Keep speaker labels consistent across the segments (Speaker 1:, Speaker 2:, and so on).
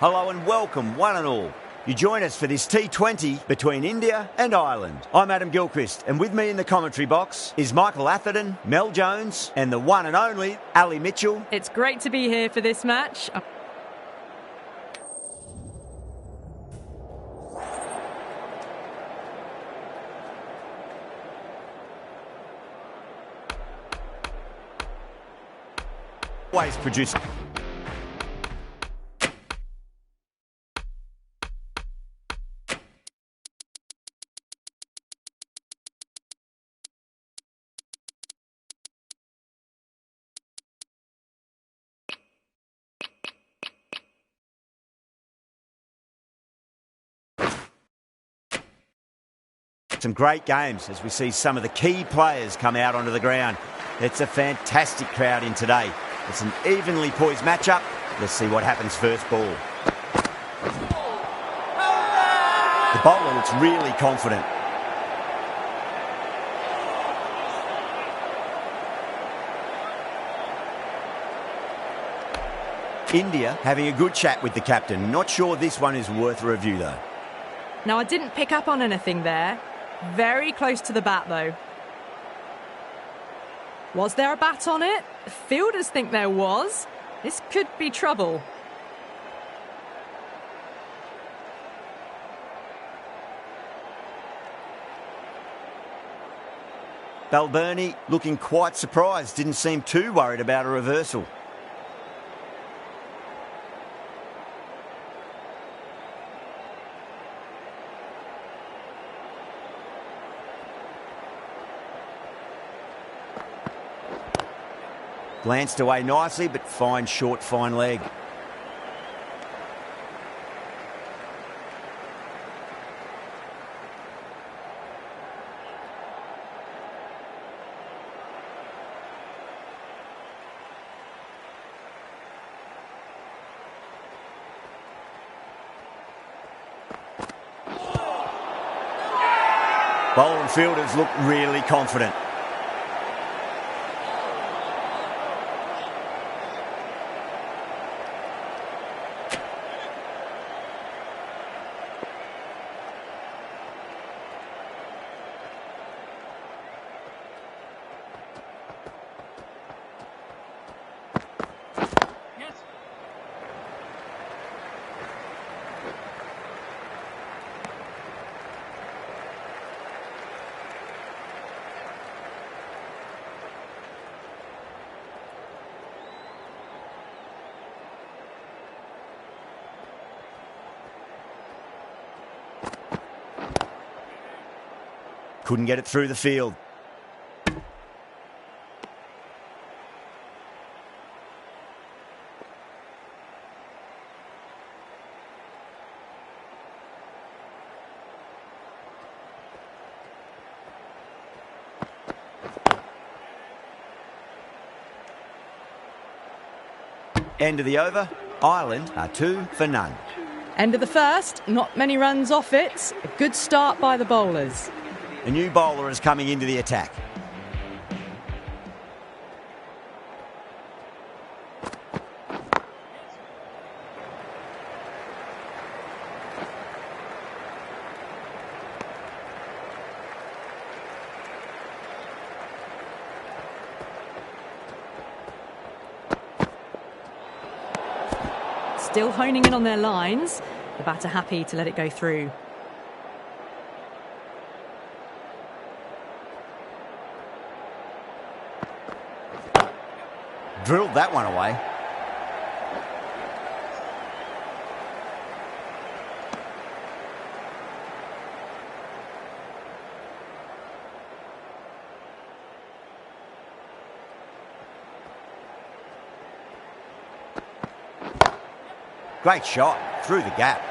Speaker 1: Hello and welcome, one and all. You join us for this T20 between India and Ireland. I'm Adam Gilchrist, and with me in the commentary box is Michael Atherton, Mel Jones, and the one and only Ali Mitchell.
Speaker 2: It's great to be here for this match.
Speaker 1: Always produced. Some great games as we see some of the key players come out onto the ground. It's a fantastic crowd in today. It's an evenly poised matchup. Let's see what happens first ball. The bowler looks really confident. India having a good chat with the captain. Not sure this one is worth a review though.
Speaker 2: Now, I didn't pick up on anything there. Very close to the bat, though. Was there a bat on it? Fielders think there was. This could be trouble.
Speaker 1: Balbirnie looking quite surprised. Didn't seem too worried about a reversal. Glanced away nicely, but fine short, fine leg. Bowler and fielders look really confident. Couldn't get it through the field. End of the over. Ireland are 2 for none.
Speaker 2: End of the first. Not many runs off it. A good start by the bowlers.
Speaker 1: A new bowler is coming into the attack.
Speaker 2: Still honing in on their lines. The batter happy to let it go through.
Speaker 1: Drilled that one away. Great shot through the gap.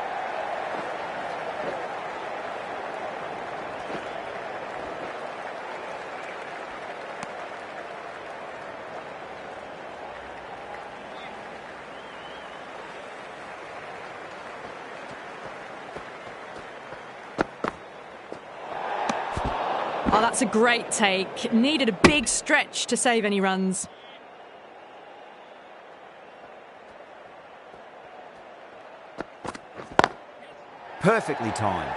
Speaker 2: Oh, that's a great take. Needed a big stretch to save any runs.
Speaker 1: perfectly timed.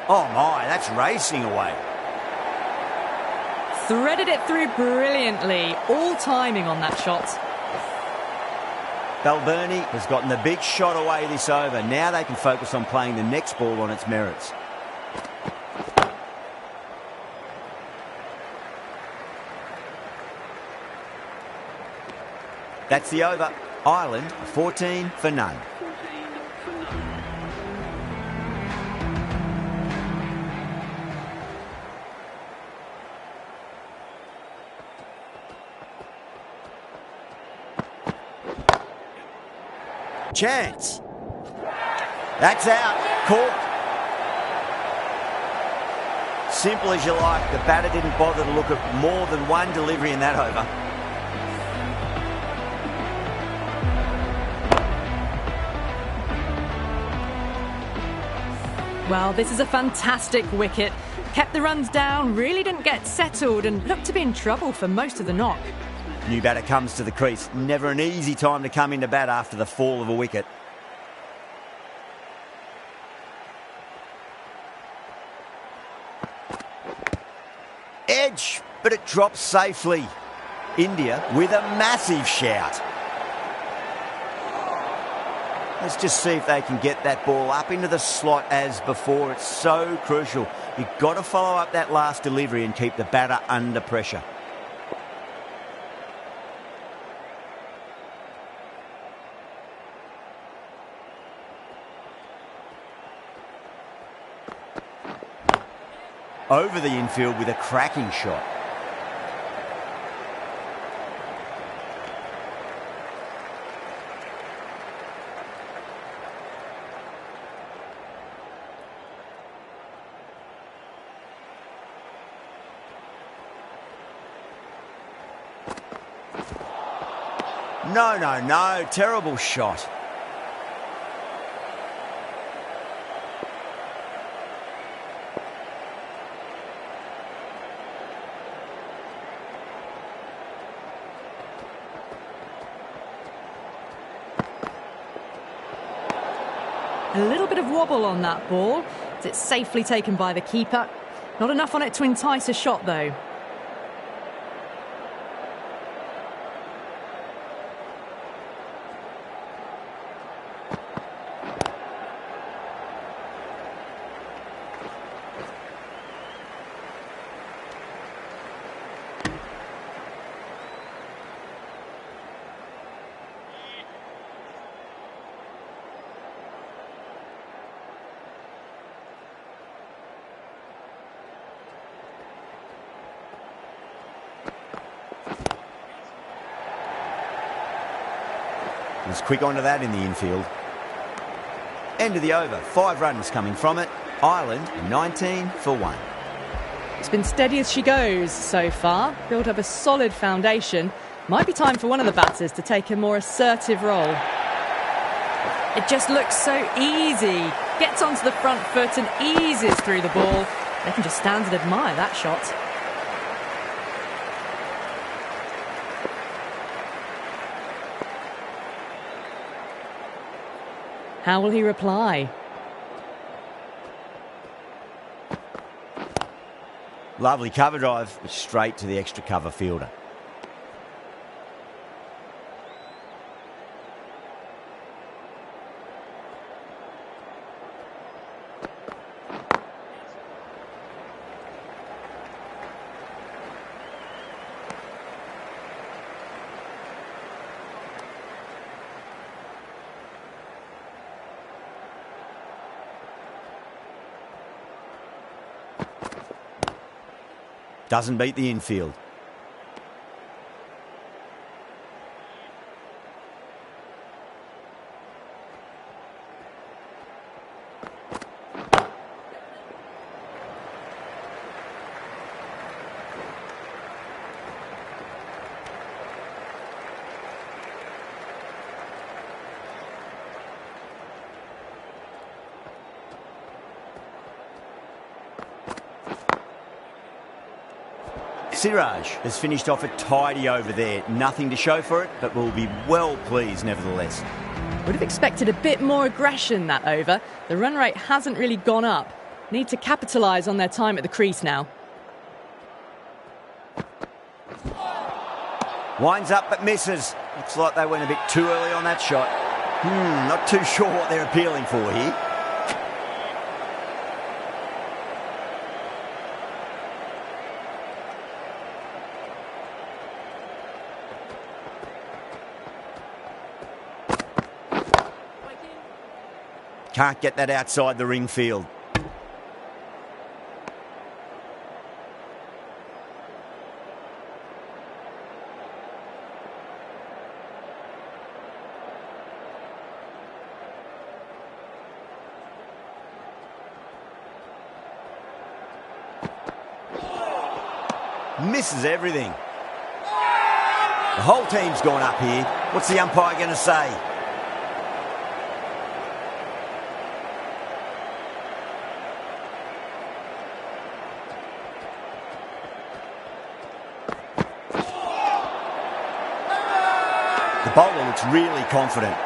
Speaker 1: Oh my, that's racing away.
Speaker 2: Threaded it through brilliantly. All timing on that shot.
Speaker 1: Balbirnie has gotten the big shot away this over. Now they can focus on playing the next ball on its merits. That's the over. Ireland 14 for none. Chance. That's out. Corked. Simple as you like. The batter didn't bother to look at more than one delivery in that over.
Speaker 2: Well, this is a fantastic wicket. Kept the runs down, really didn't get settled and looked to be in trouble for most of the knock.
Speaker 1: New batter comes to the crease. Never an easy time to come into bat after the fall of a wicket. Edge, but it drops safely. India with a massive shout. Let's just see if they can get that ball up into the slot as before. It's so crucial. You've got to follow up that last delivery and keep the batter under pressure. Over the infield with a cracking shot. No. Terrible shot.
Speaker 2: A little bit of wobble on that ball. It's safely taken by the keeper. Not enough on it to entice a shot, though.
Speaker 1: Was quick onto that in the infield. End of the over. 5 runs coming from it. Ireland 19 for 1.
Speaker 2: It's been steady as she goes so far. Built up a solid foundation. Might be time for one of the batters to take a more assertive role. It just looks so easy. Gets onto the front foot and eases through the ball. They can just stand and admire that shot. How will he reply?
Speaker 1: Lovely cover drive, but straight to the extra cover fielder. Doesn't beat the infield. Siraj has finished off a tidy over there. Nothing to show for it, but will be well pleased nevertheless.
Speaker 2: Would have expected a bit more aggression that over. The run rate hasn't really gone up. Need to capitalise on their time at the crease now.
Speaker 1: Winds up but misses. Looks like they went a bit too early on that shot. Not too sure what they're appealing for here. Can't get that outside the ring field. Misses everything. The whole team's gone up here. What's the umpire going to say? The bowler looks really confident.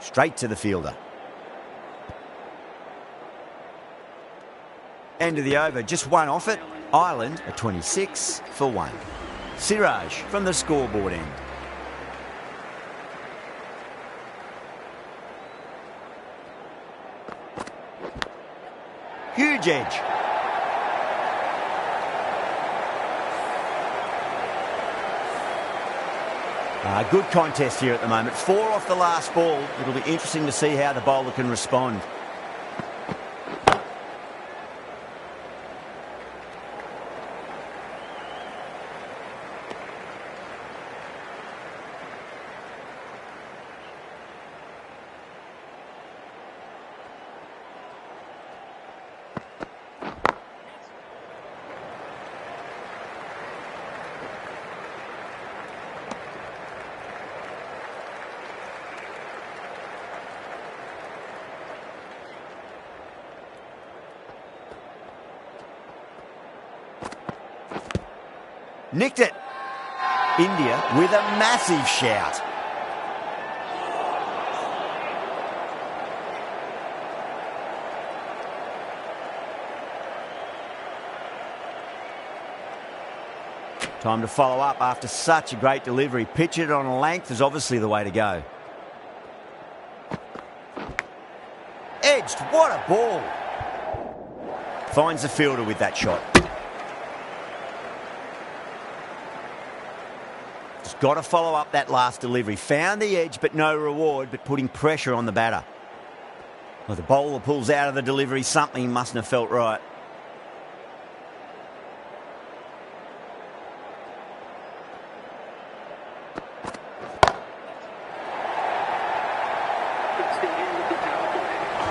Speaker 1: Straight to the fielder. End of the over, just one off it. Ireland are 26 for 1. Siraj from the scoreboard end. Huge edge. Good contest here at the moment. 4 off the last ball. It'll be interesting to see how the bowler can respond. Nicked it. India with a massive shout. Time to follow up after such a great delivery. Pitch it on a length is obviously the way to go. Edged. What a ball. Finds the fielder with that shot. Got to follow up that last delivery. Found the edge, but no reward, but putting pressure on the batter. Well, the bowler pulls out of the delivery. Something mustn't have felt right.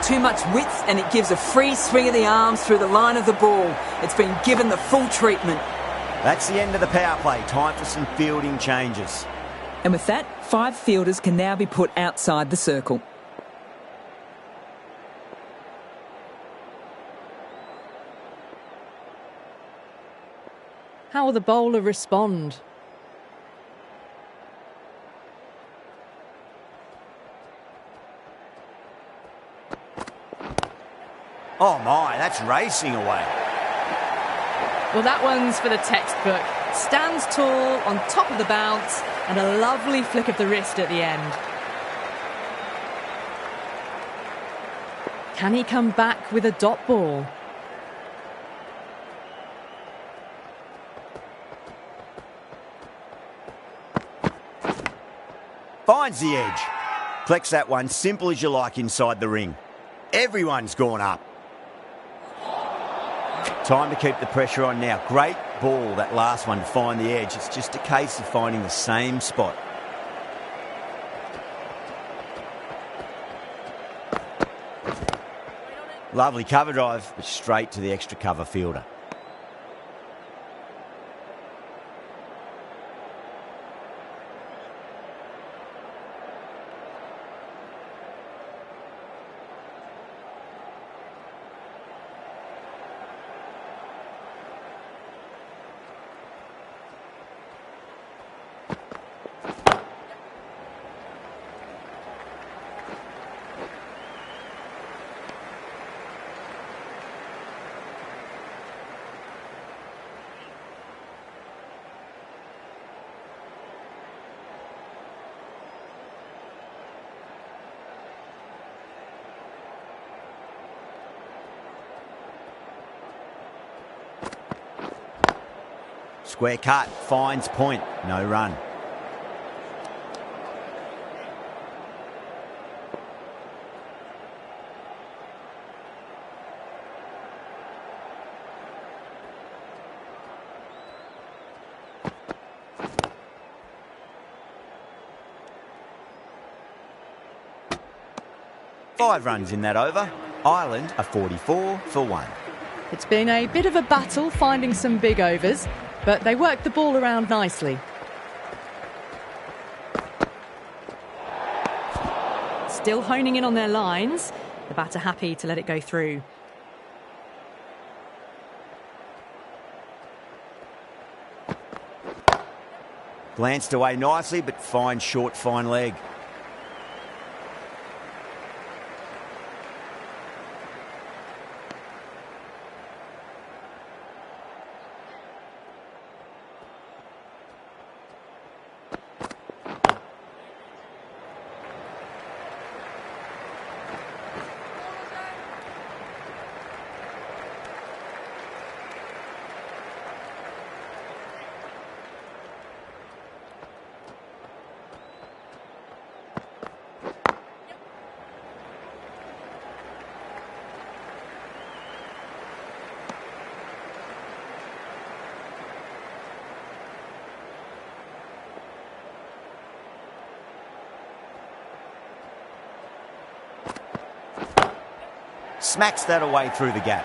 Speaker 3: Too much width, and it gives a free swing of the arms through the line of the ball. It's been given the full treatment.
Speaker 1: That's the end of the power play. Time for some fielding changes.
Speaker 3: And with that, 5 fielders can now be put outside the circle.
Speaker 2: How will the bowler respond?
Speaker 1: Oh my, that's racing away.
Speaker 2: Well, that one's for the textbook. Stands tall, on top of the bounce, and a lovely flick of the wrist at the end. Can he come back with a dot ball?
Speaker 1: Finds the edge. Flex that one, simple as you like inside the ring. Everyone's gone up. Time to keep the pressure on now. Great ball, that last one, to find the edge. It's just a case of finding the same spot. Lovely cover drive, but straight to the extra cover fielder. Square cut, finds point, no run. Five runs in that over. Ireland are 44 for 1.
Speaker 2: It's been a bit of a battle finding some big overs, but they worked the ball around nicely. Still honing in on their lines. The batter happy to let it go through.
Speaker 1: Glanced away nicely, but fine short, fine leg. Smacks that away through the gap.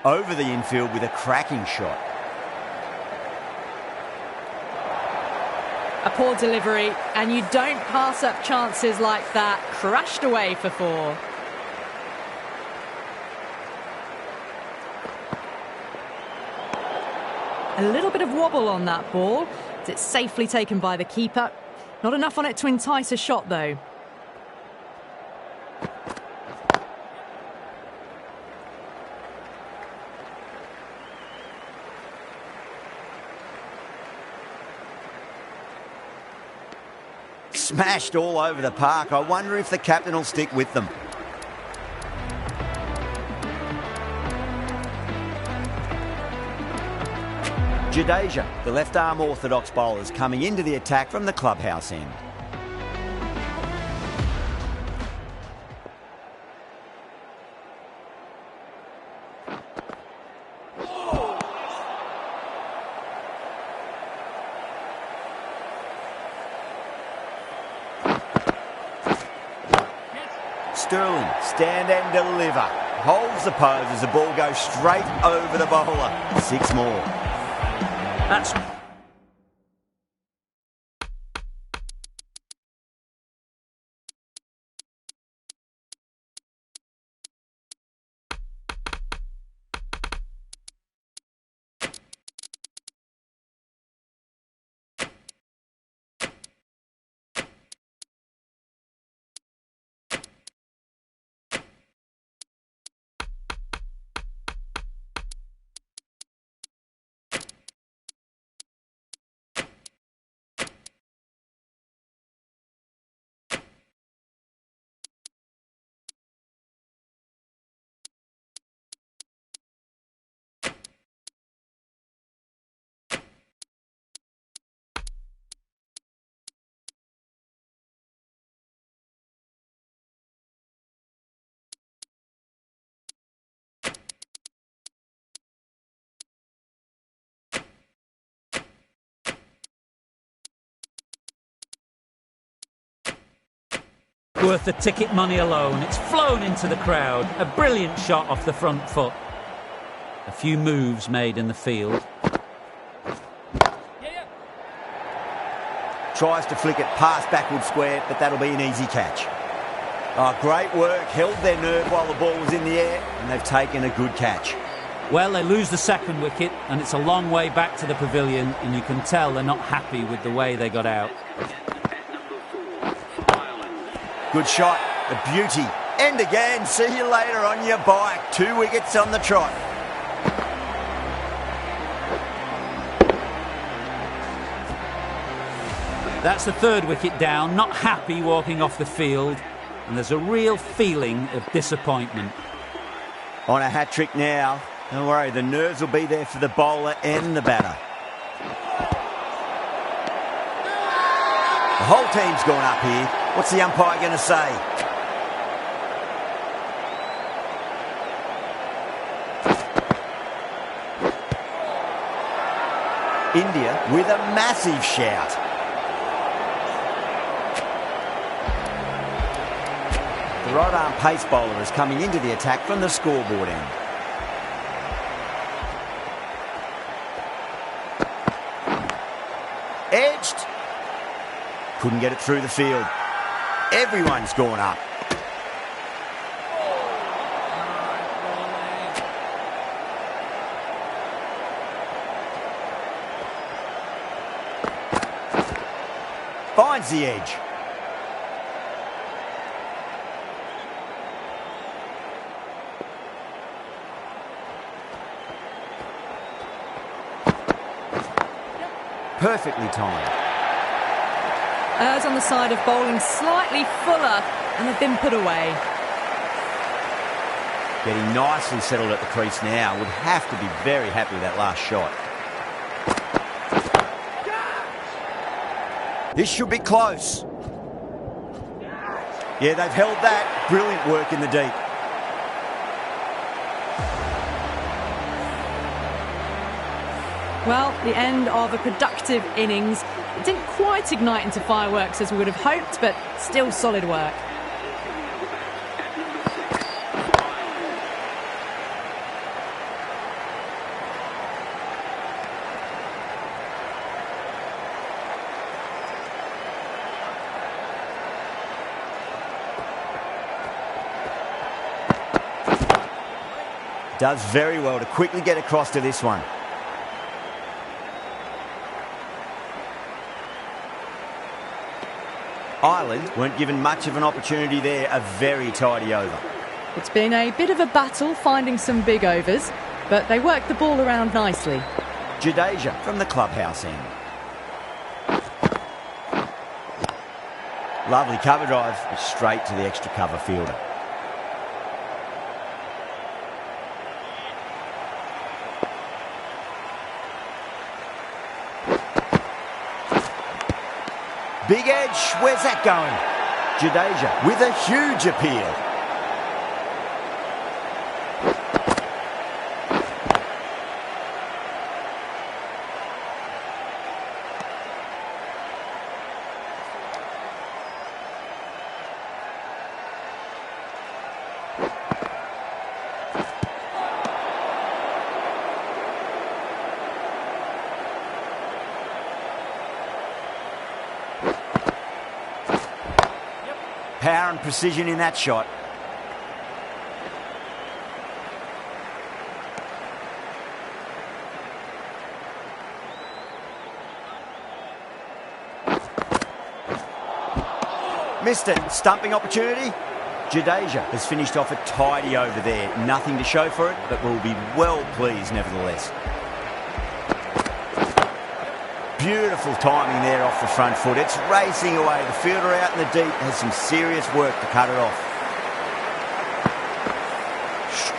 Speaker 1: Over the infield with a cracking shot.
Speaker 2: A poor delivery, and you don't pass up chances like that. Crashed away for 4. A little bit of wobble on that ball. It's safely taken by the keeper. Not enough on it to entice a shot, though.
Speaker 1: Smashed all over the park. I wonder if the captain will stick with them. Jadeja, the left-arm orthodox bowlers, coming into the attack from the clubhouse end. Sterling, stand and deliver. Holds the pose as the ball goes straight over the bowler. 6 more.
Speaker 3: That's
Speaker 4: Worth the ticket money alone. It's flown into the crowd. A brilliant shot off the front foot. A few moves made in the field.
Speaker 1: Tries to flick it past backward square, but that'll be an easy catch. Oh, great work. Held their nerve while the ball was in the air, and they've taken a good catch.
Speaker 4: Well, they lose the second wicket, and it's a long way back to the pavilion, and you can tell they're not happy with the way they got out.
Speaker 1: Good shot. A beauty. And again, see you later on your bike. 2 wickets on the trot.
Speaker 4: That's the third wicket down, not happy walking off the field, and there's a real feeling of disappointment.
Speaker 1: On a hat-trick now. Don't worry, the nerves will be there for the bowler and the batter. The whole team's gone up here. What's the umpire going to say? India with a massive shout. The right-arm pace bowler is coming into the attack from the scoreboard end. Edged. Couldn't get it through the field. Everyone's gone up. Finds the edge. Perfectly timed.
Speaker 2: Errs on the side of bowling slightly fuller, and they've been put away.
Speaker 1: Getting nicely settled at the crease now. Would have to be very happy with that last shot. This should be close. Yeah, they've held that. Brilliant work in the deep.
Speaker 2: Well, the end of a productive innings. It didn't quite ignite into fireworks as we would have hoped, but still solid work.
Speaker 1: Does very well to quickly get across to this one. Ireland weren't given much of an opportunity there. A very tidy over.
Speaker 2: It's been a bit of a battle finding some big overs, but they worked the ball around nicely.
Speaker 1: Jadeja from the clubhouse end. Lovely cover drive, but straight to the extra cover fielder. Big edge, where's that going? Jadeja with a huge appeal. Power and precision in that shot. Missed it. Stumping opportunity. Jadeja has finished off a tidy over there. Nothing to show for it, but will be well pleased nevertheless. Beautiful timing there off the front foot. It's racing away. The fielder out in the deep has some serious work to cut it off.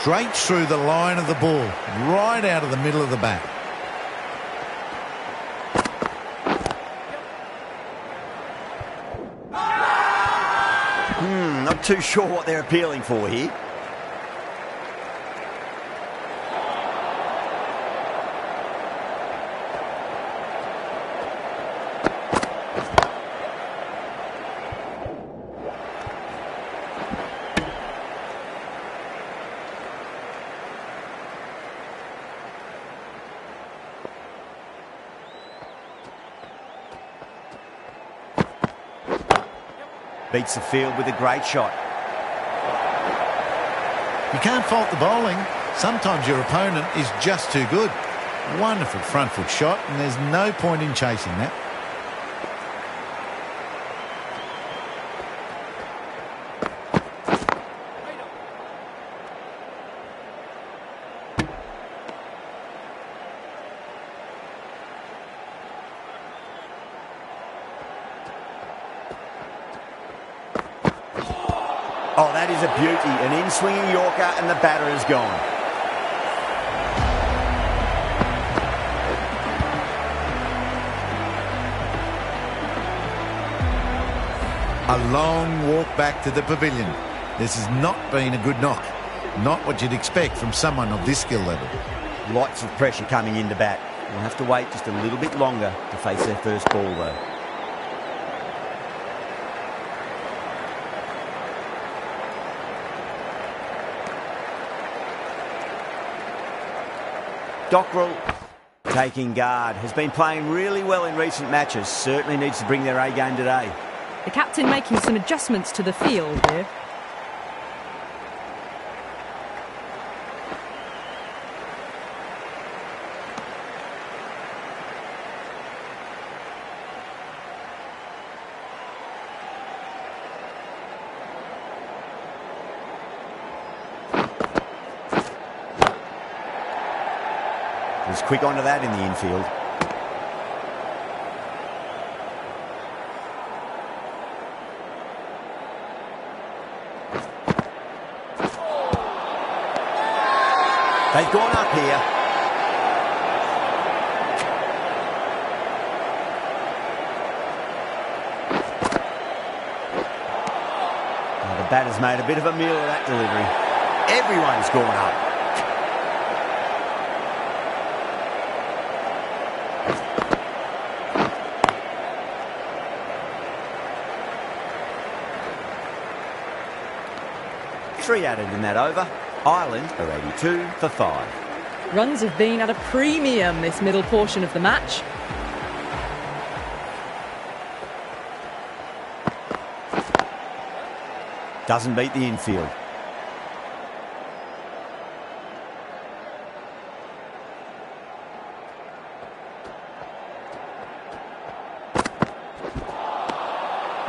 Speaker 5: Straight through the line of the ball, right out of the middle of the bat.
Speaker 1: Not too sure what they're appealing for here. Beats the field with a great shot.
Speaker 5: You can't fault the bowling. Sometimes your opponent is just too good. Wonderful front foot shot, and there's no point in chasing that.
Speaker 1: Oh, that is a beauty. An in-swinging Yorker and the batter is gone.
Speaker 5: A long walk back to the pavilion. This has not been a good knock. Not what you'd expect from someone of this skill level.
Speaker 1: Lots of pressure coming into bat. We'll have to wait just a little bit longer to face their first ball, though. Dockrell taking guard. Has been playing really well in recent matches. Certainly needs to bring their A game today.
Speaker 2: The captain making some adjustments to the field here.
Speaker 1: Was quick onto that in the infield. They've gone up here. Oh, the batter's made a bit of a meal of that delivery. Everyone's gone up. Three added in that over. Ireland are 82 for 5.
Speaker 2: Runs have been at a premium this middle portion of the match.
Speaker 1: Doesn't beat the infield.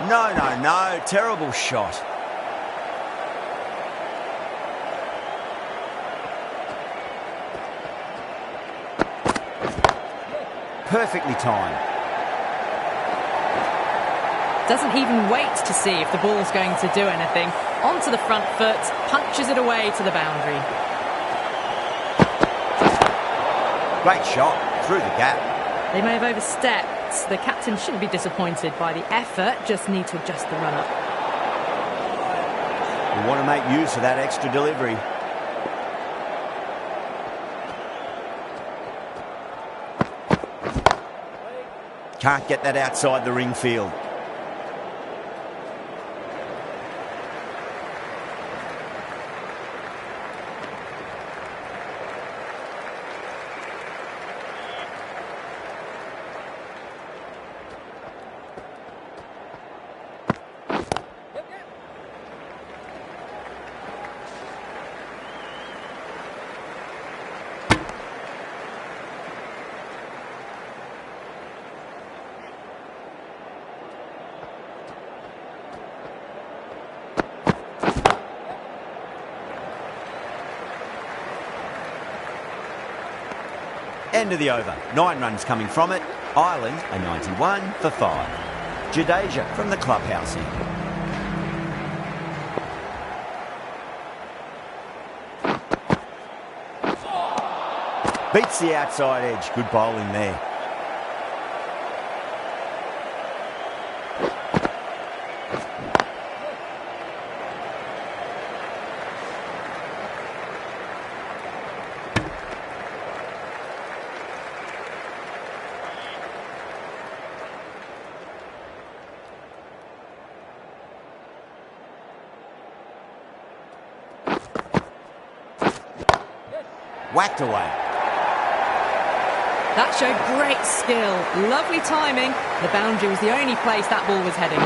Speaker 1: No. Terrible shot. Perfectly timed.
Speaker 2: Doesn't even wait to see if the ball's going to do anything. Onto the front foot, punches it away to the boundary.
Speaker 1: Great shot through the gap.
Speaker 2: They may have overstepped. The captain shouldn't be disappointed by the effort, just need to adjust the run-up.
Speaker 1: We want to make use of that extra delivery. Can't get that outside the ring field. End of the over. 9 runs coming from it. Ireland are 91 for 5. Jadeja from the clubhouse end. Beats the outside edge. Good bowling there. Whacked away.
Speaker 2: That showed great skill. Lovely timing. The boundary was the only place that ball was heading.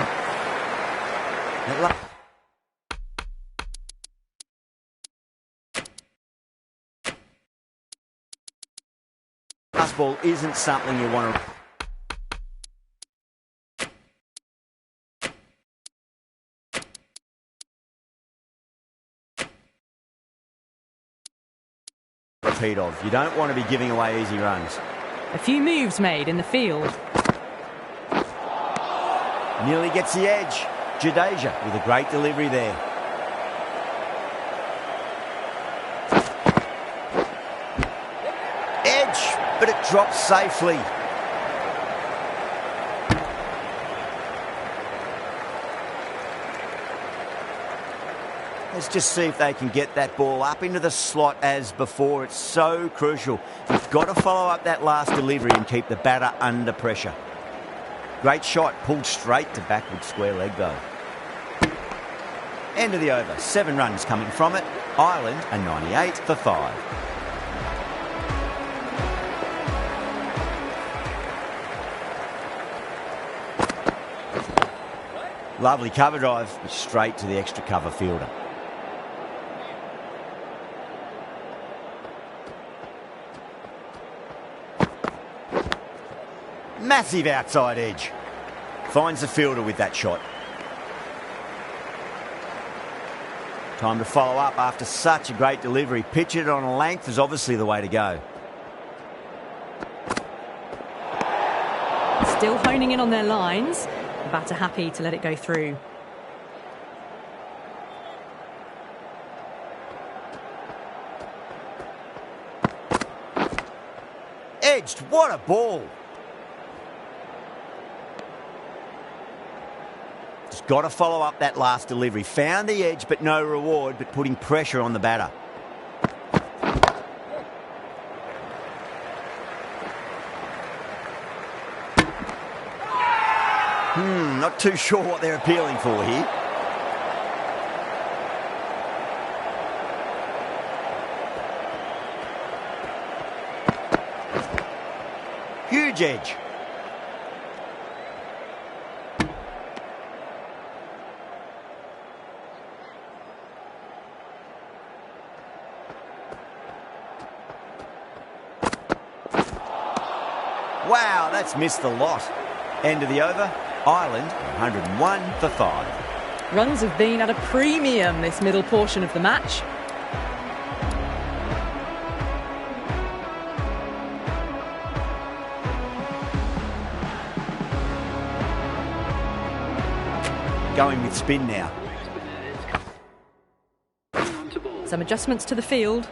Speaker 1: Last ball isn't something you want to... repeat of. You don't want to be giving away easy runs.
Speaker 2: A few moves made in the field.
Speaker 1: Nearly gets the edge. Jadeja with a great delivery there. Edge, but it drops safely. Let's just see if they can get that ball up into the slot as before. It's so crucial. You've got to follow up that last delivery and keep the batter under pressure. Great shot, pulled straight to backward square leg though. End of the over, 7 runs coming from it. Ireland a 98 for 5. Lovely cover drive, straight to the extra cover fielder. Massive outside edge. Finds the fielder with that shot. Time to follow up after such a great delivery. Pitch it on a length is obviously the way to go.
Speaker 2: Still honing in on their lines. The batter happy to let it go through.
Speaker 1: Edged, what a ball. Just got to follow up that last delivery. Found the edge, but no reward, but putting pressure on the batter. Not too sure what they're appealing for here. Huge edge. Wow, that's missed the lot. End of the over. Ireland 101 for 5.
Speaker 2: Runs have been at a premium this middle portion of the match.
Speaker 1: Going with spin now.
Speaker 2: Some adjustments to the field.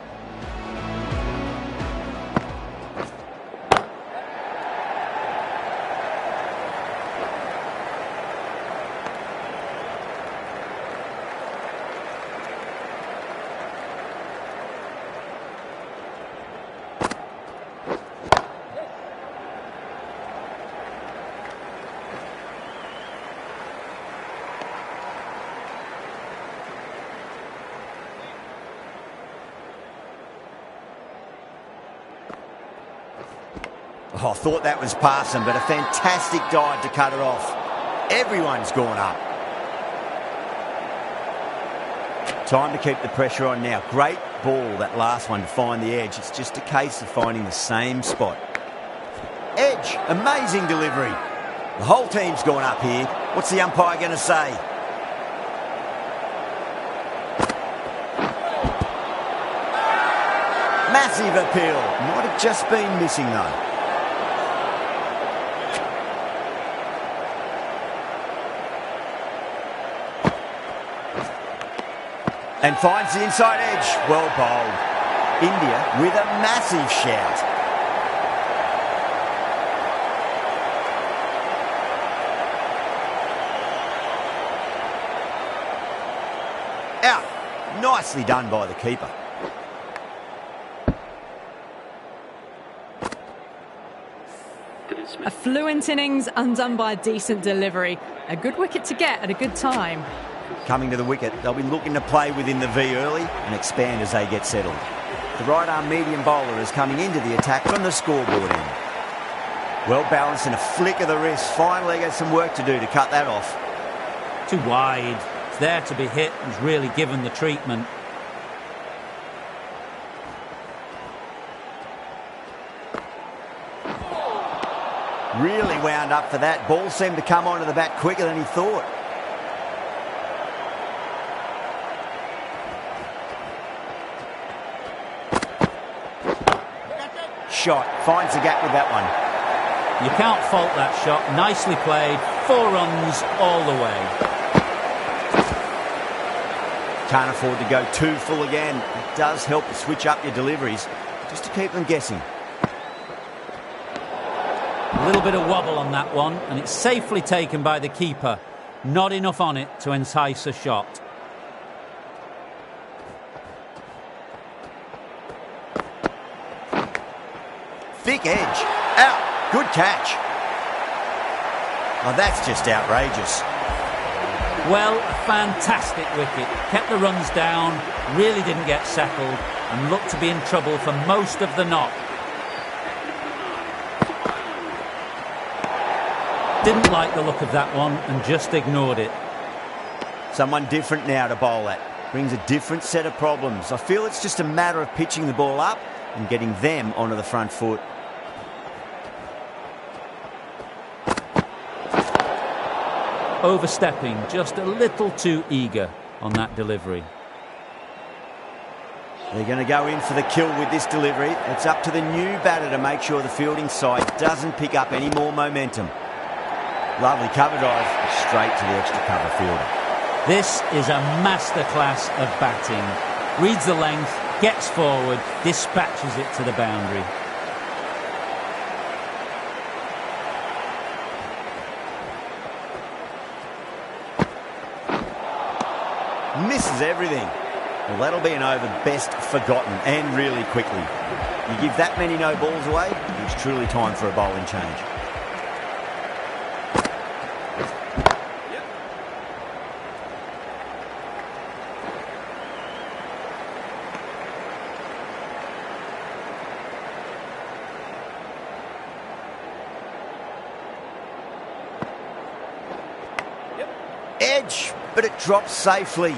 Speaker 1: Oh, I thought that was passing, but a fantastic dive to cut it off. Everyone's gone up. Time to keep the pressure on now. Great ball, that last one, to find the edge. It's just a case of finding the same spot. Edge, amazing delivery. The whole team's gone up here. What's the umpire going to say? Massive appeal. Might have just been missing though. And finds the inside edge. Well bowled. India with a massive shout. Out. Nicely done by the keeper.
Speaker 2: A fluent innings undone by a decent delivery. A good wicket to get at a good time.
Speaker 1: Coming to the wicket, they'll be looking to play within the V early and expand as they get settled. The right-arm medium bowler is coming into the attack from the scoreboard end. Well balanced and a flick of the wrist. Finally got some work to do to cut that off.
Speaker 4: Too wide. there to be hit. He's really given the treatment.
Speaker 1: Really wound up for that. Ball seemed to come onto the bat quicker than he thought. Shot. Finds the gap with that one.
Speaker 4: You can't fault that shot. Nicely played. 4 runs all the way.
Speaker 1: Can't afford to go too full again. It does help to switch up your deliveries, just to keep them guessing.
Speaker 4: A little bit of wobble on that one, and it's safely taken by the keeper. Not enough on it to entice a shot.
Speaker 1: Thick edge. Out. Good catch. Oh, that's just outrageous.
Speaker 4: Well, a fantastic wicket. Kept the runs down, really didn't get settled, and looked to be in trouble for most of the knock. Didn't like the look of that one and just ignored it.
Speaker 1: Someone different now to bowl at. Brings a different set of problems. I feel it's just a matter of pitching the ball up and getting them onto the front foot.
Speaker 4: Overstepping, just a little too eager on that delivery.
Speaker 1: They're going to go in for the kill with this delivery. It's up to the new batter to make sure the fielding side doesn't pick up any more momentum. Lovely cover drive, straight to the extra cover fielder.
Speaker 4: This is a masterclass of batting. Reads the length, gets forward, dispatches it to the boundary.
Speaker 1: Misses everything. Well, that'll be an over best forgotten, and really quickly. You give that many no balls away, it's truly time for a bowling change. Edge, but it drops safely.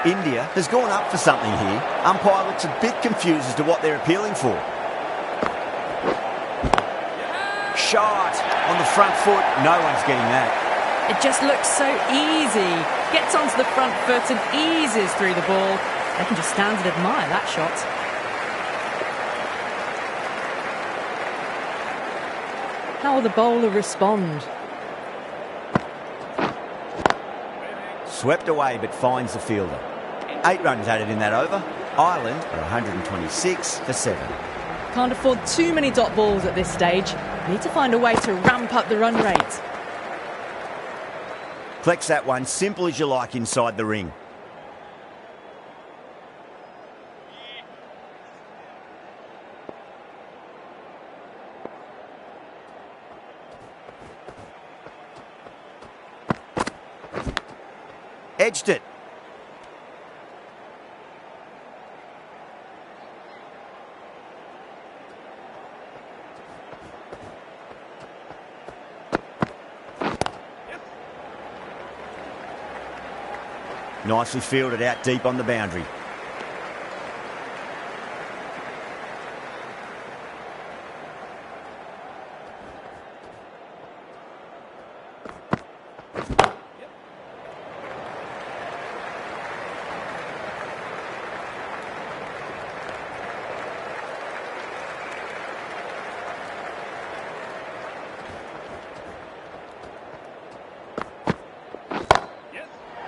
Speaker 1: India has gone up for something here. Umpire looks a bit confused as to what they're appealing for. Shot on the front foot. No one's getting that.
Speaker 2: It just looks so easy. Gets onto the front foot and eases through the ball. They can just stand and admire that shot. How will the bowler respond?
Speaker 1: Swept away but finds the fielder. 8 runs added in that over. Ireland are 126 for 7.
Speaker 2: Can't afford too many dot balls at this stage. Need to find a way to ramp up the run rate.
Speaker 1: Flex that one, simple as you like inside the ring. Edged it. Nicely fielded out deep on the boundary.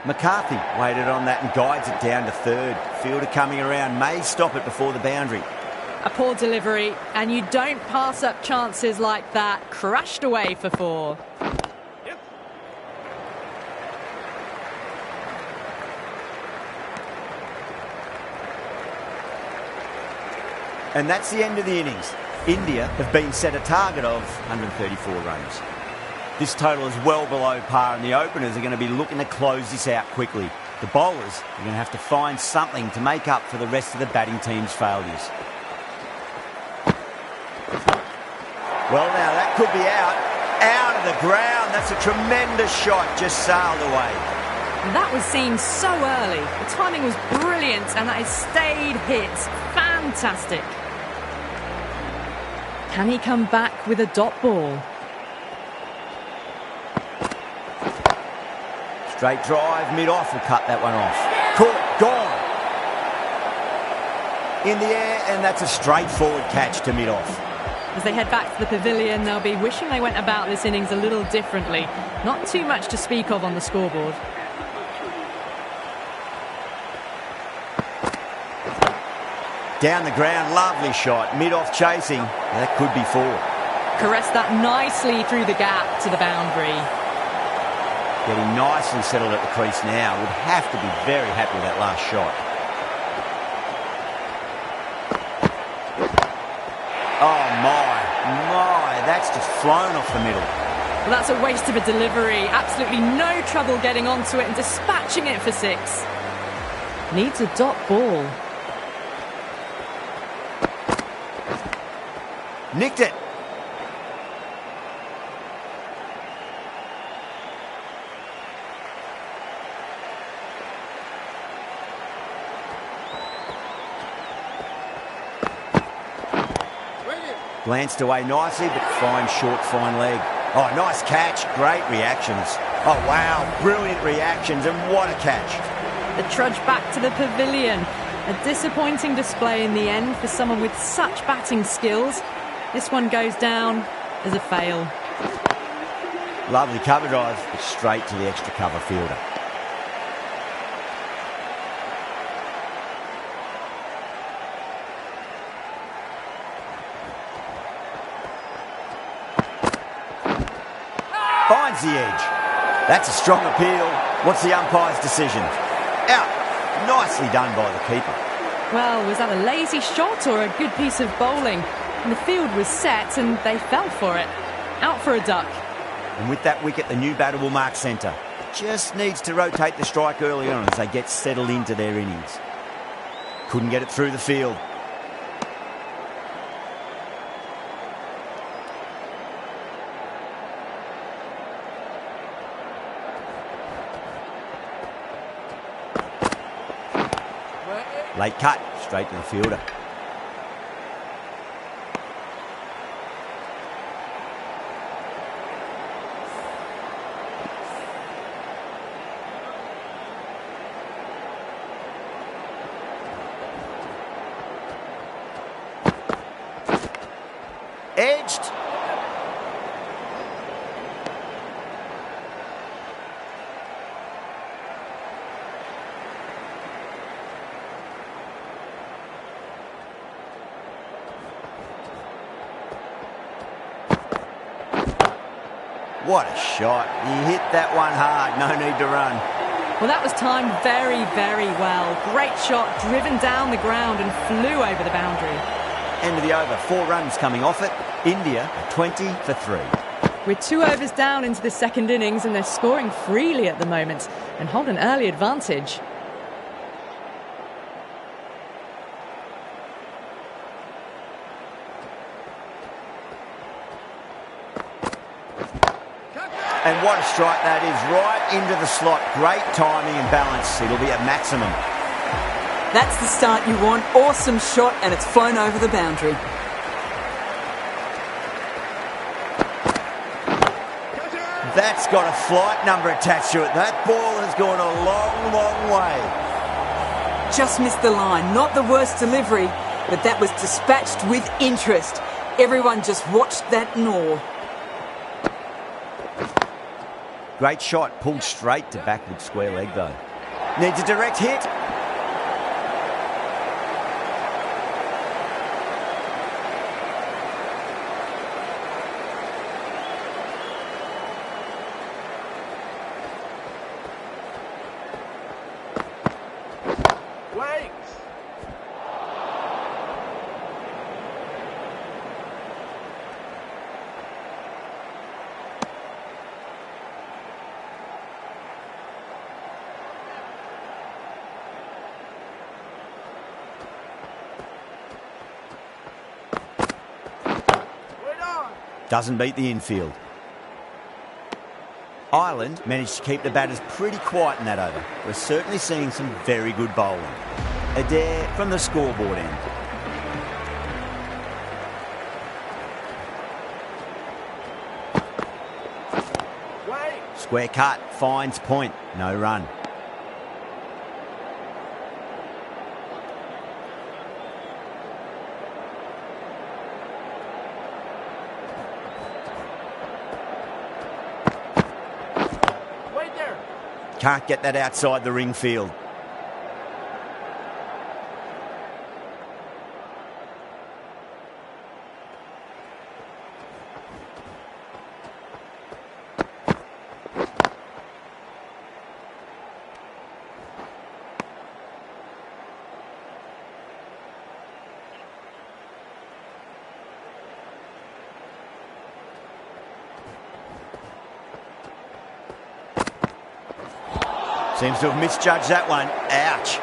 Speaker 1: McCarthy waited on that and guides it down to third. Fielder coming around may stop it before the boundary.
Speaker 2: A poor delivery, and you don't pass up chances like that. Crashed away for 4.
Speaker 1: And that's the end of the innings. India have been set a target of 134 runs. This total is well below par, and the openers are going to be looking to close this out quickly. The bowlers are going to have to find something to make up for the rest of the batting team's failures. Well, now that could be out of the ground. That's a tremendous shot, just sailed away.
Speaker 2: That was seen so early. The timing was brilliant, and that has stayed hit. Fantastic. Can he come back with a dot ball?
Speaker 1: Straight drive, mid-off will cut that one off. Caught, gone. In the air, and that's a straightforward catch to mid-off.
Speaker 2: As they head back to the pavilion, they'll be wishing they went about this innings a little differently. Not too much to speak of on the scoreboard.
Speaker 1: Down the ground, lovely shot. Mid-off chasing, that could be 4.
Speaker 2: Caressed that nicely through the gap to the boundary.
Speaker 1: Getting nicely settled at the crease now. Would have to be very happy with that last shot. Oh my, that's just flown off the middle.
Speaker 2: Well, that's a waste of a delivery. Absolutely no trouble getting onto it and dispatching it for 6. Needs a dot ball.
Speaker 1: Nicked it. Glanced away nicely, but fine short, fine leg. Oh, nice catch. Great reactions. Oh, wow. Brilliant reactions, and what a catch.
Speaker 2: The trudge back to the pavilion. A disappointing display in the end for someone with such batting skills. This one goes down as a fail.
Speaker 1: Lovely cover drive, but straight to the extra cover fielder. Finds the edge. That's a strong appeal. What's the umpire's decision? Out. Nicely done by the keeper.
Speaker 2: Well, was that a lazy shot or a good piece of bowling? And the field was set and they fell for it. Out for a duck.
Speaker 1: And with that wicket, the new batter will mark centre. Just needs to rotate the strike early on as they get settled into their innings. Couldn't get it through the field. Late cut, straight to the fielder. Edged. What a shot. He hit that one hard. No need to run.
Speaker 2: Well, that was timed very, very well. Great shot, driven down the ground and flew over the boundary.
Speaker 1: End of the over. 4 runs coming off it. India are 20 for 3.
Speaker 2: With 2 overs down into the second innings and they're scoring freely at the moment and hold an early advantage.
Speaker 1: And what a strike that is, right into the slot. Great timing and balance. It'll be at maximum.
Speaker 3: That's the start you want. Awesome shot, and it's flown over the boundary.
Speaker 1: That's got a flight number attached to it. That ball has gone a long, long way.
Speaker 3: Just missed the line. Not the worst delivery, but that was dispatched with interest. Everyone just watched that gnaw.
Speaker 1: Great shot, pulled straight to backward square leg though. Needs a direct hit. Doesn't beat the infield. Ireland managed to keep the batters pretty quiet in that over. We're certainly seeing some very good bowling. A dare from the scoreboard end. Square cut, finds point, no run. Can't get that outside the ring field. Seems to have misjudged that one. Ouch.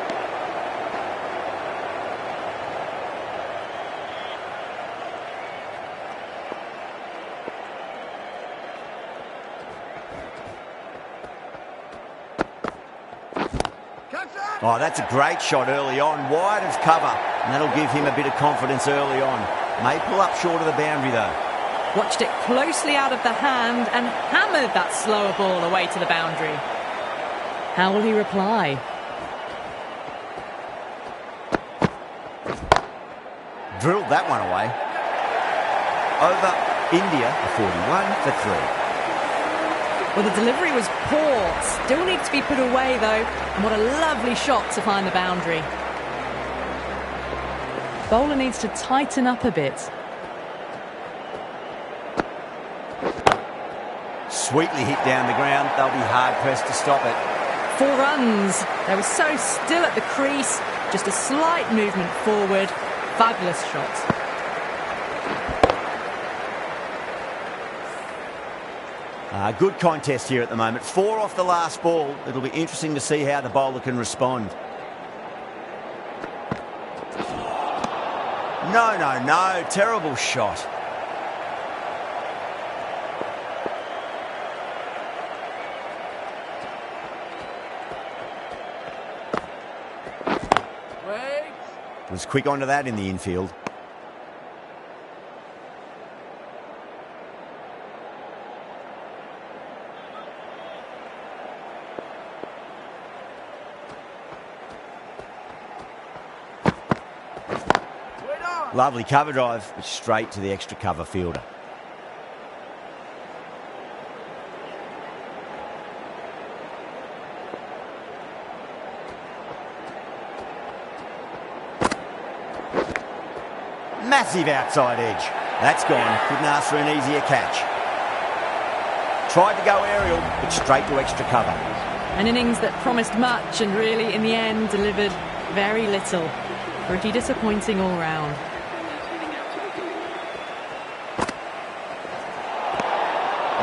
Speaker 1: Oh, that's a great shot early on, wide of cover, and that'll give him a bit of confidence early on. May pull up short of the boundary though.
Speaker 2: Watched it closely out of the hand and hammered that slower ball away to the boundary. How will he reply?
Speaker 1: Drilled that one away. Over India, a 41 for 3.
Speaker 2: Well, the delivery was poor. Still needs to be put away, though. And what a lovely shot to find the boundary. Bowler needs to tighten up a bit.
Speaker 1: Sweetly hit down the ground. They'll be hard-pressed to stop it.
Speaker 2: 4 runs. They were so still at the crease. Just a slight movement forward. Fabulous shot.
Speaker 1: Good contest here at the moment. 4 off the last ball. It'll be interesting to see how the bowler can respond. No. Terrible shot. Was quick onto that in the infield. Lovely cover drive, but straight to the extra cover fielder. Massive outside edge. That's gone. Couldn't ask for an easier catch. Tried to go aerial, but straight to extra cover.
Speaker 2: An innings that promised much and really, in the end, delivered very little. Pretty disappointing all round.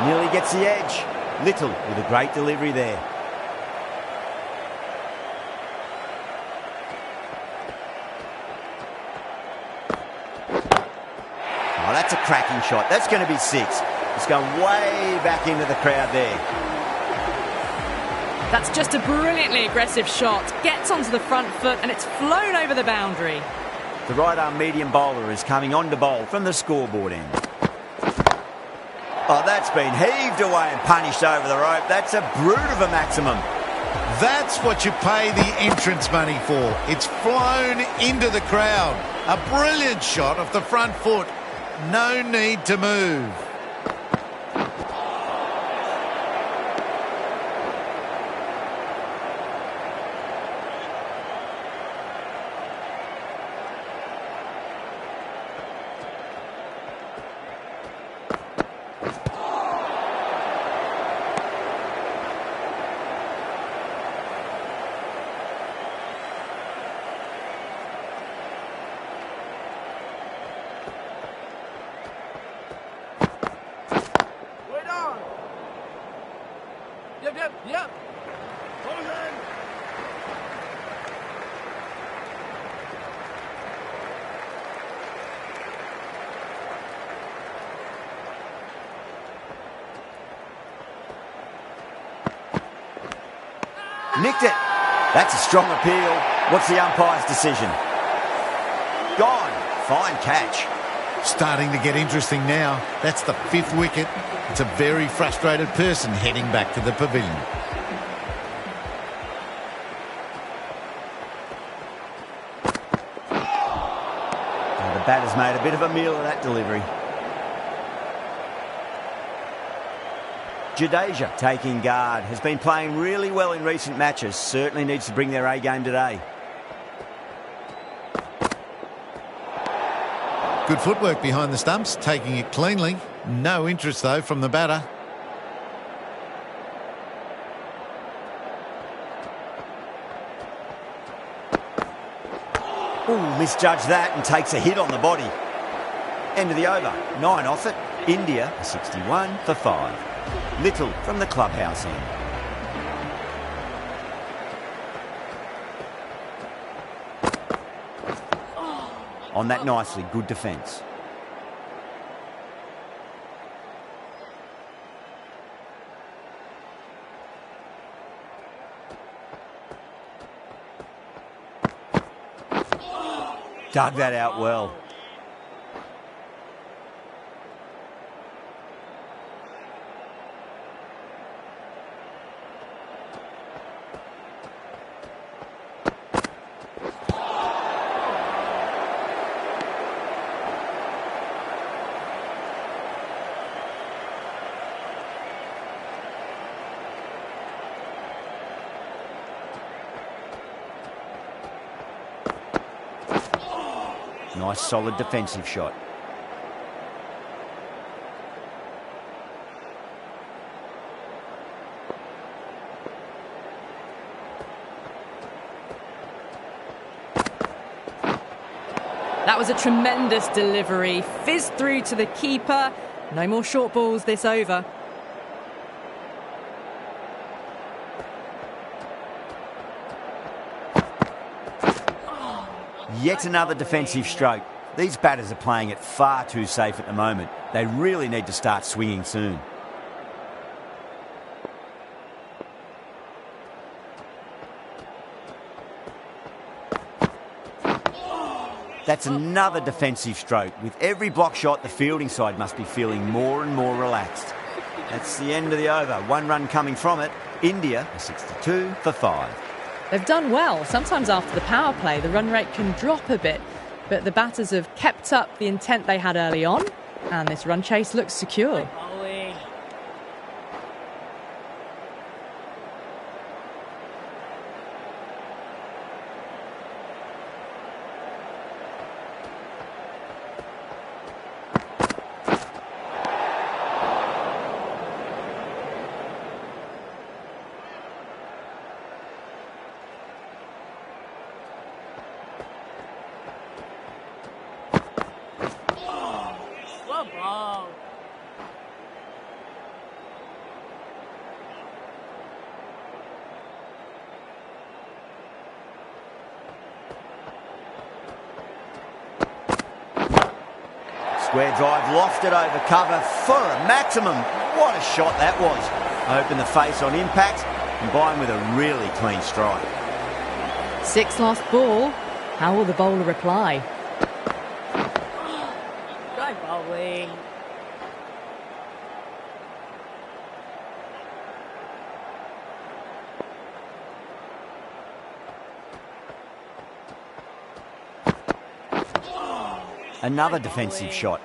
Speaker 1: Nearly gets the edge. Little with a great delivery there. Oh, that's a cracking shot. That's going to be 6. It's going way back into the crowd there.
Speaker 2: That's just a brilliantly aggressive shot. Gets onto the front foot and it's flown over the boundary.
Speaker 1: The right-arm medium bowler is coming on to bowl from the scoreboard end. Oh, that's been heaved away and punished over the rope. That's a brute of a maximum.
Speaker 5: That's what you pay the entrance money for. It's flown into the crowd. A brilliant shot off the front foot. No need to move.
Speaker 6: Yep.
Speaker 1: Nicked it. That's a strong appeal. What's the umpire's decision? Gone. Fine catch.
Speaker 5: Starting to get interesting now. That's the 5th wicket. It's a very frustrated person heading back to the pavilion.
Speaker 1: Now the batter's made a bit of a meal of that delivery. Jadeja taking guard. Has been playing really well in recent matches. Certainly needs to bring their A game today.
Speaker 5: Good footwork behind the stumps, taking it cleanly. No interest, though, from the batter.
Speaker 1: Ooh, misjudged that and takes a hit on the body. End of the over. 9 off it. India, 61 for 5. Little from the clubhouse end. On that nicely, good defence. Dug that out well. Nice solid defensive shot.
Speaker 2: That was a tremendous delivery. Fizzed through to the keeper. No more short balls this over.
Speaker 1: Yet another defensive stroke. These batters are playing it far too safe at the moment. They really need to start swinging soon. That's another defensive stroke. With every block shot, the fielding side must be feeling more and more relaxed. That's the end of the over. 1 run coming from it. India, 62 for 5.
Speaker 2: They've done well. Sometimes after the power play, the run rate can drop a bit, but the batters have kept up the intent they had early on, and this run chase looks secure.
Speaker 1: Square drive lofted over cover for a maximum. What a shot that was. Open the face on impact, combined with a really clean strike.
Speaker 2: 6 lost ball. How will the bowler reply?
Speaker 6: Good bowling.
Speaker 1: Another defensive shot.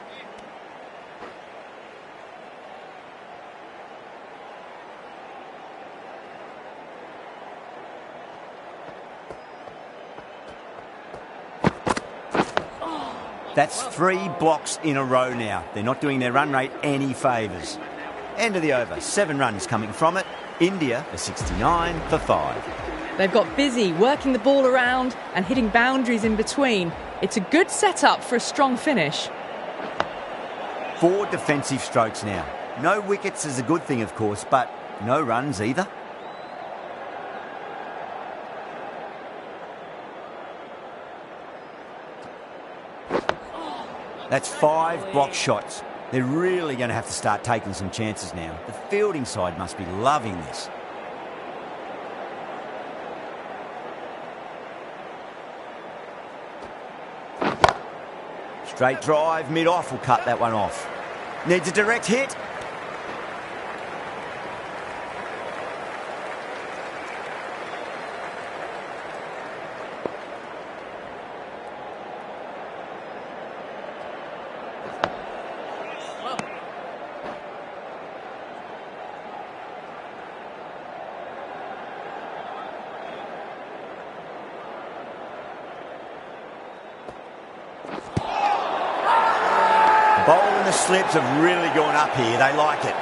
Speaker 1: That's 3 blocks in a row now. They're not doing their run rate any favours. End of the over. 7 runs coming from it. India, 69 for 5.
Speaker 2: They've got busy working the ball around and hitting boundaries in between. It's a good setup for a strong finish.
Speaker 1: 4 defensive strokes now. No wickets is a good thing, of course, but no runs either. That's 5 block shots. They're really going to have to start taking some chances now. The fielding side must be loving this. Straight drive, mid-off will cut that one off. Needs a direct hit. Bowl and the slips have really gone up here. They like it.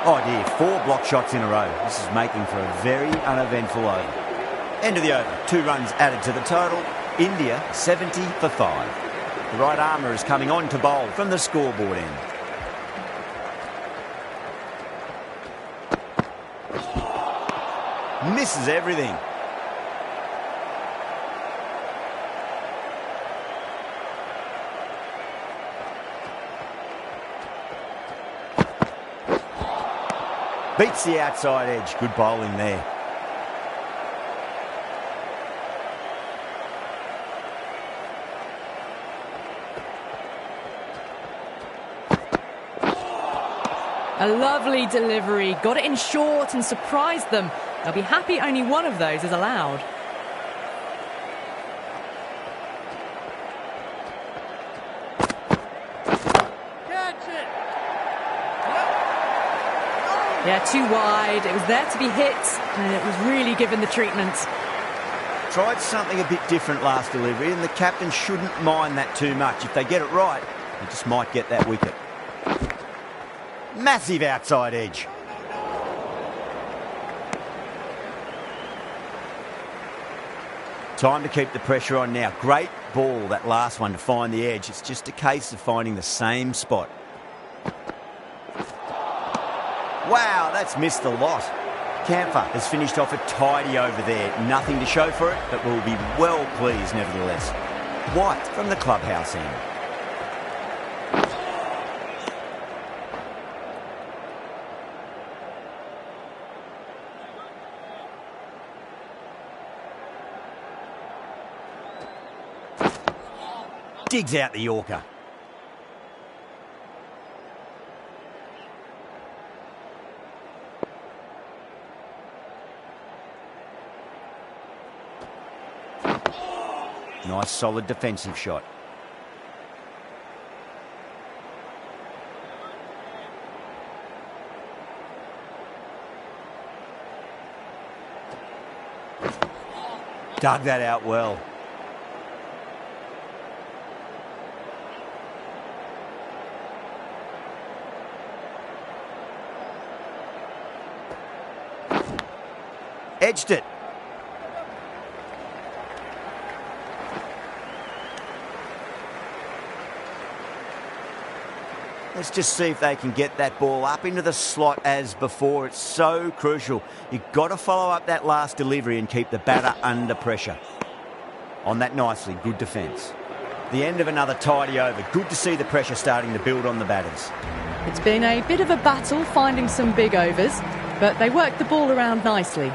Speaker 1: Oh dear, 4 block shots in a row. This is making for a very uneventful over. End of the over. 2 runs added to the total. India 70 for 5. The right armour is coming on to bowl from the scoreboard end. Misses everything. Beats the outside edge. Good bowling there.
Speaker 2: A lovely delivery, got it in short and surprised them. They'll be happy only one of those is allowed.
Speaker 6: Catch it!
Speaker 2: Yeah, too wide. It was there to be hit, and it was really given the treatment.
Speaker 1: Tried something a bit different last delivery, and the captain shouldn't mind that too much. If they get it right, they just might get that wicket. Massive outside edge. Time to keep the pressure on now. Great ball, that last one, to find the edge. It's just a case of finding the same spot. Wow, that's missed a lot. Camphor has finished off a tidy over there. Nothing to show for it, but will be well pleased nevertheless. White from the clubhouse end. Digs out the Yorker. Nice solid defensive shot. Dug that out well. Edged it. Let's just see if they can get that ball up into the slot as before. It's so crucial. You've got to follow up that last delivery and keep the batter under pressure. On that nicely, good defence. The end of another tidy over. Good to see the pressure starting to build on the batters.
Speaker 2: It's been a bit of a battle finding some big overs, but they worked the ball around nicely.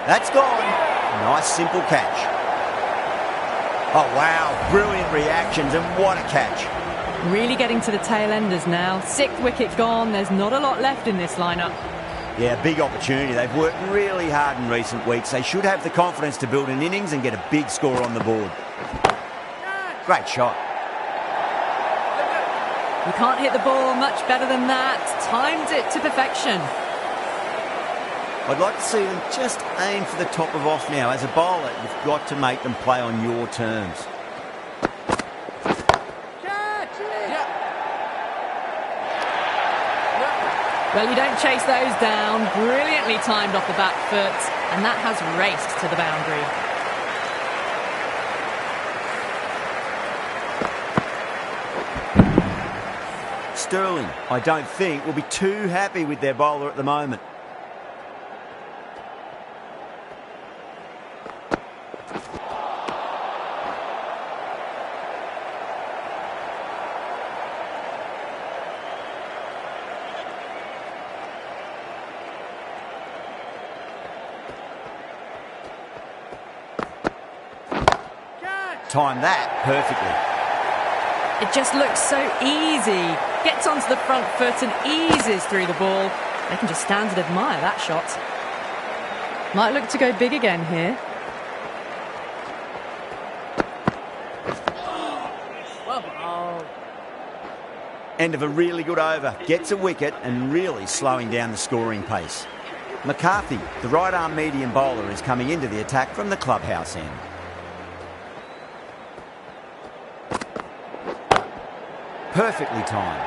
Speaker 1: That's gone. Nice simple catch. Oh wow, brilliant reactions and what a catch.
Speaker 2: Really getting to the tail enders now. 6th wicket gone, there's not a lot left in this lineup.
Speaker 1: Yeah, big opportunity. They've worked really hard in recent weeks. They should have the confidence to build an innings and get a big score on the board. Great shot.
Speaker 2: You can't hit the ball much better than that. Timed it to perfection.
Speaker 1: I'd like to see them just aim for the top of off now. As a bowler, you've got to make them play on your terms.
Speaker 2: Well, you don't chase those down. Brilliantly timed off the back foot, and that has raced to the boundary.
Speaker 1: Sterling, I don't think, will be too happy with their bowler at the moment. Timed that perfectly.
Speaker 2: It just looks so easy. Gets onto the front foot and eases through the ball. They can just stand and admire that shot. Might look to go big again here.
Speaker 1: End of a really good over. Gets a wicket and really slowing down the scoring pace. McCarthy, the right-arm medium bowler, is coming into the attack from the clubhouse end. Perfectly timed.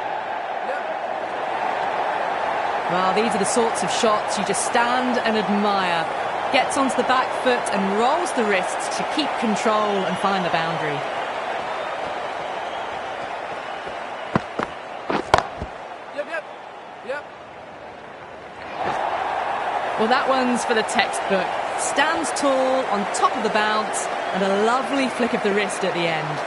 Speaker 2: Well, these are the sorts of shots you just stand and admire. Gets onto the back foot and rolls the wrists to keep control and find the boundary.
Speaker 6: Yep.
Speaker 2: Well, that one's for the textbook. Stands tall on top of the bounce and a lovely flick of the wrist at the end.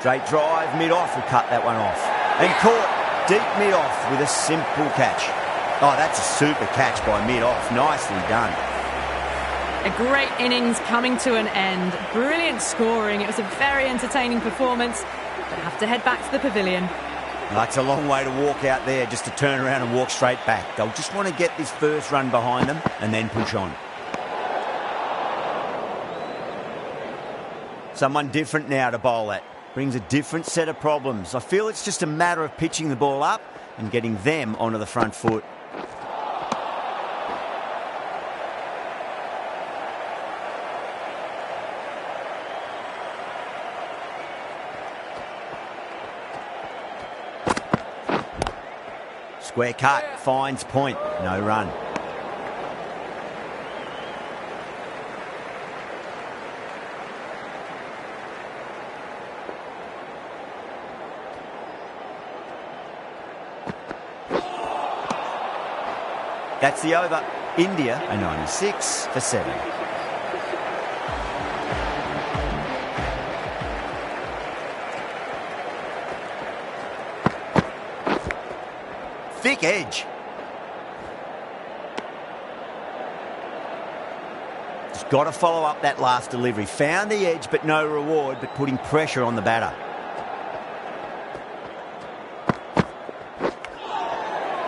Speaker 1: Straight drive, mid-off, will cut that one off. And caught deep mid-off with a simple catch. Oh, that's a super catch by mid-off. Nicely done.
Speaker 2: A great innings coming to an end. Brilliant scoring. It was a very entertaining performance. But have to head back to the pavilion.
Speaker 1: That's a long way to walk out there just to turn around and walk straight back. They'll just want to get this first run behind them and then push on. Someone different now to bowl at. Brings a different set of problems. I feel it's just a matter of pitching the ball up and getting them onto the front foot. Square cut, finds point, no run. That's the over. India are 96 for 7. Thick edge. Just got to follow up that last delivery. Found the edge, but no reward, but putting pressure on the batter.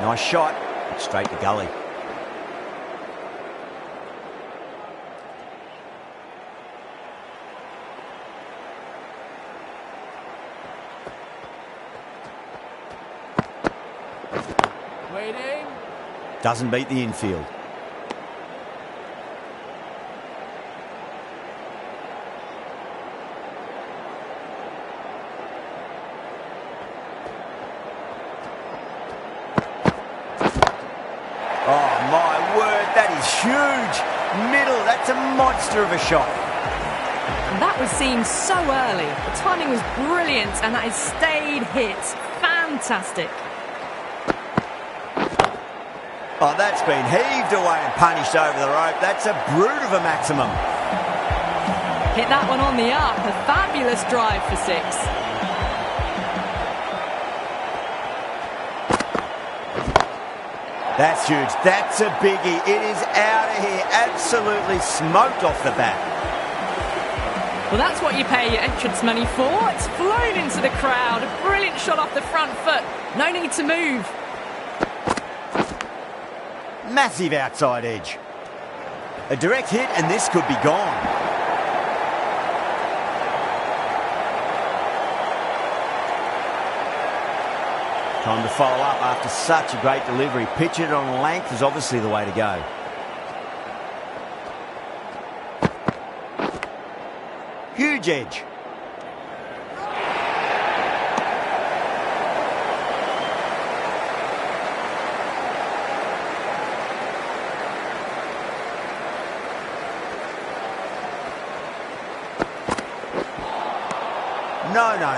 Speaker 1: Nice shot. Straight to gully.
Speaker 6: Waiting.
Speaker 1: Doesn't beat the infield. Oh my word, that is huge. Middle, that's a monster of a shot.
Speaker 2: And that was seen so early. The timing was brilliant and that is stayed hit. Fantastic.
Speaker 1: Oh, that's been heaved away and punished over the rope. That's a brute of a maximum.
Speaker 2: Hit that one on the up. A fabulous drive for 6.
Speaker 1: That's huge. That's a biggie. It is out of here. Absolutely smoked off the bat.
Speaker 2: Well, that's what you pay your entrance money for. It's flown into the crowd. A brilliant shot off the front foot. No need to move.
Speaker 1: Massive outside edge. A direct hit and this could be gone. Time to follow up after such a great delivery. Pitch it on length is obviously the way to go. Huge edge.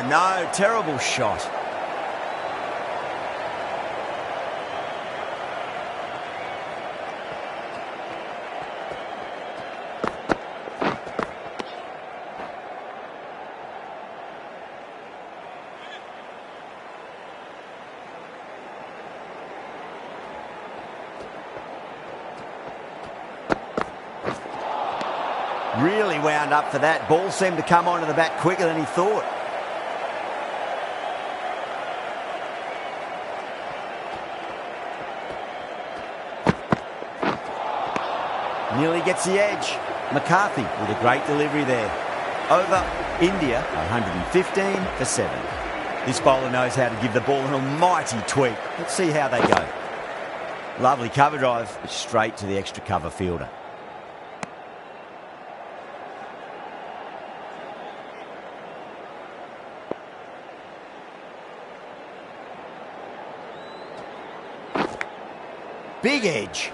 Speaker 1: No. Terrible shot. Really wound up for that. Ball seemed to come onto the bat quicker than he thought. Nearly gets the edge. McCarthy with a great delivery there. Over India, 115 for 7. This bowler knows how to give the ball an almighty tweak. Let's see how they go. Lovely cover drive, but straight to the extra cover fielder. Big edge.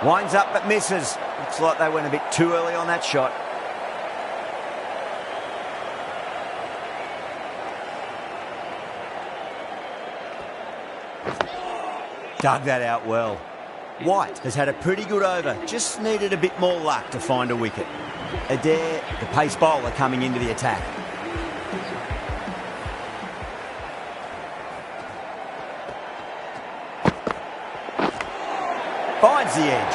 Speaker 1: Winds up but misses. Looks like they went a bit too early on that shot. Dug that out well. White has had a pretty good over. Just needed a bit more luck to find a wicket. Adair, the pace bowler, coming into the attack. Finds the edge.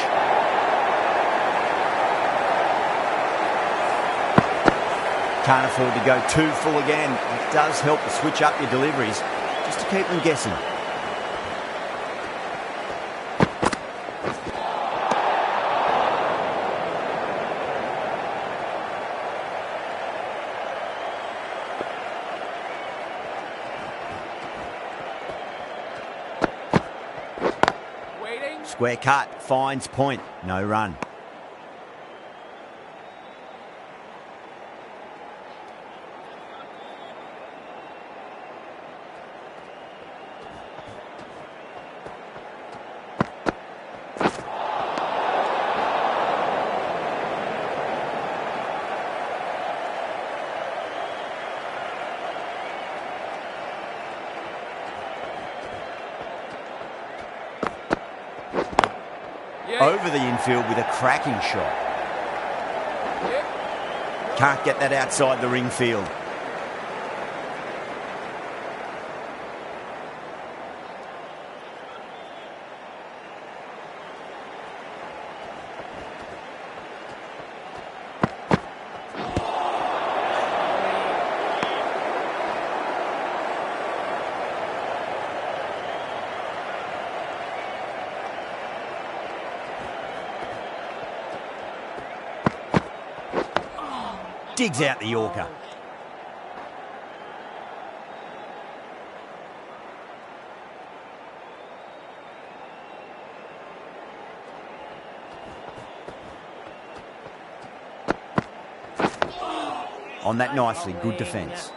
Speaker 1: Can't afford to go too full again. It does help to switch up your deliveries, just to keep them guessing. Square cut, finds point, no run. Over the infield with a cracking shot. Can't get that outside the ring field. Digs out the Yorker. On that nicely, good defence.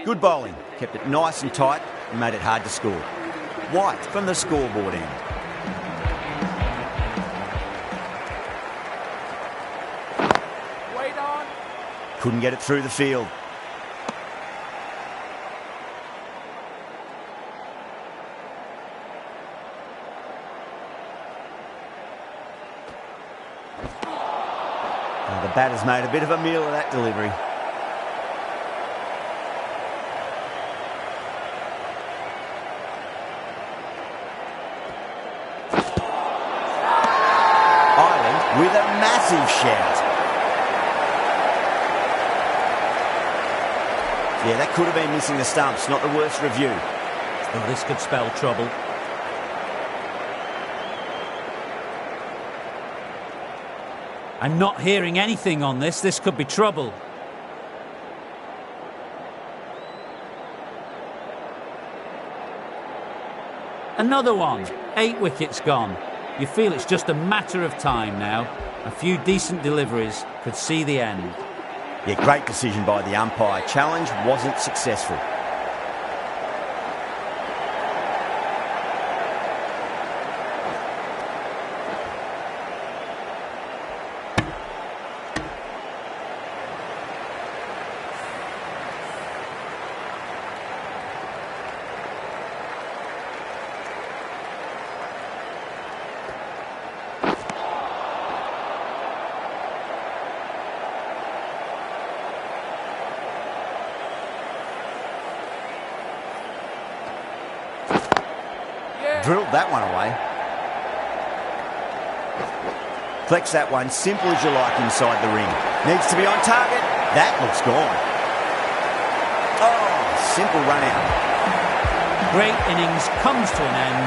Speaker 1: Good bowling, kept it nice and tight and made it hard to score. White from the scoreboard end. Couldn't get it through the field. The batter's made a bit of a meal of that delivery. Ireland with a massive shout. Yeah, that could have been missing the stumps, not the worst review.
Speaker 4: Well, this could spell trouble. I'm not hearing anything on this. This could be trouble. Another one. 8 wickets gone. You feel it's just a matter of time now. A few decent deliveries could see the end.
Speaker 1: Yeah, great decision by the umpire. Challenge wasn't successful. Drilled that one away. Flex that one, simple as you like inside the ring. Needs to be on target. That looks gone. Oh, simple run out.
Speaker 4: Great innings comes to an end.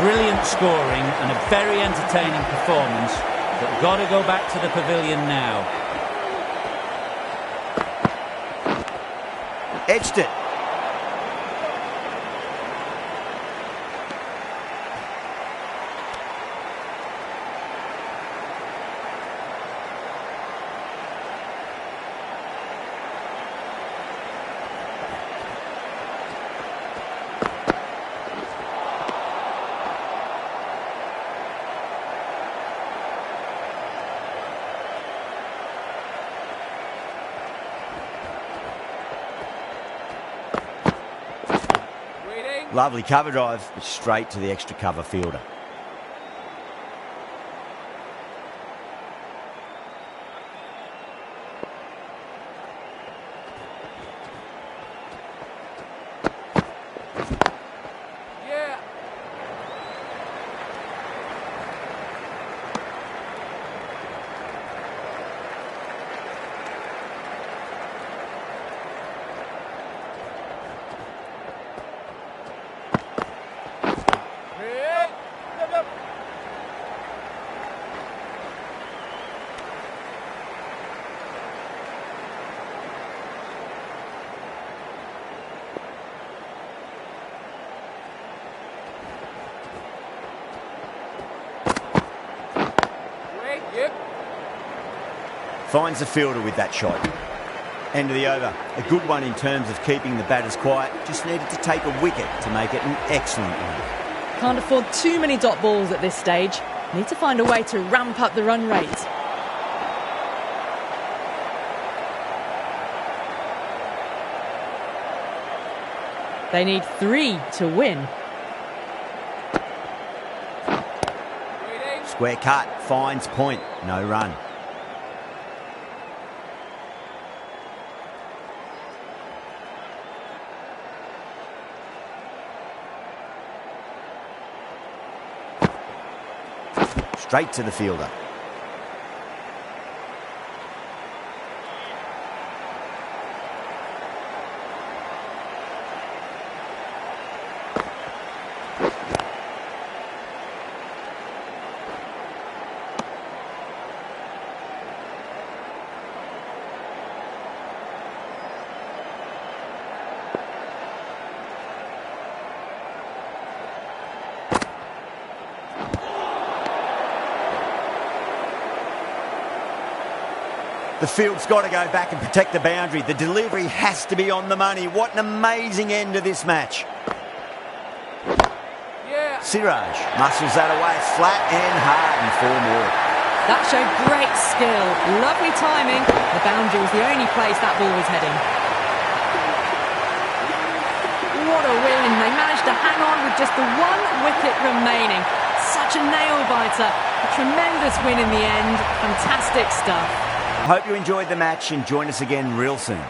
Speaker 4: Brilliant scoring and a very entertaining performance. But got to go back to the pavilion now.
Speaker 1: Edged it. Lovely cover drive, but straight to the extra cover fielder.
Speaker 6: Yeah.
Speaker 1: Finds the fielder with that shot. End of the over. A good one in terms of keeping the batters quiet. Just needed to take a wicket to make it an excellent one.
Speaker 2: Can't afford too many dot balls at this stage. Need to find a way to ramp up the run rate. They need 3 to win.
Speaker 1: Square cut, finds point, no run. Straight to the fielder. The field's got to go back and protect the boundary. The delivery has to be on the money. What an amazing end to this match.
Speaker 6: Yeah.
Speaker 1: Siraj muscles that away flat and hard and 4 more.
Speaker 2: That showed great skill. Lovely timing. The boundary was the only place that ball was heading. What a win. They managed to hang on with just the 1 wicket remaining. Such a nail-biter. A tremendous win in the end. Fantastic stuff.
Speaker 1: I hope you enjoyed the match and join us again real soon.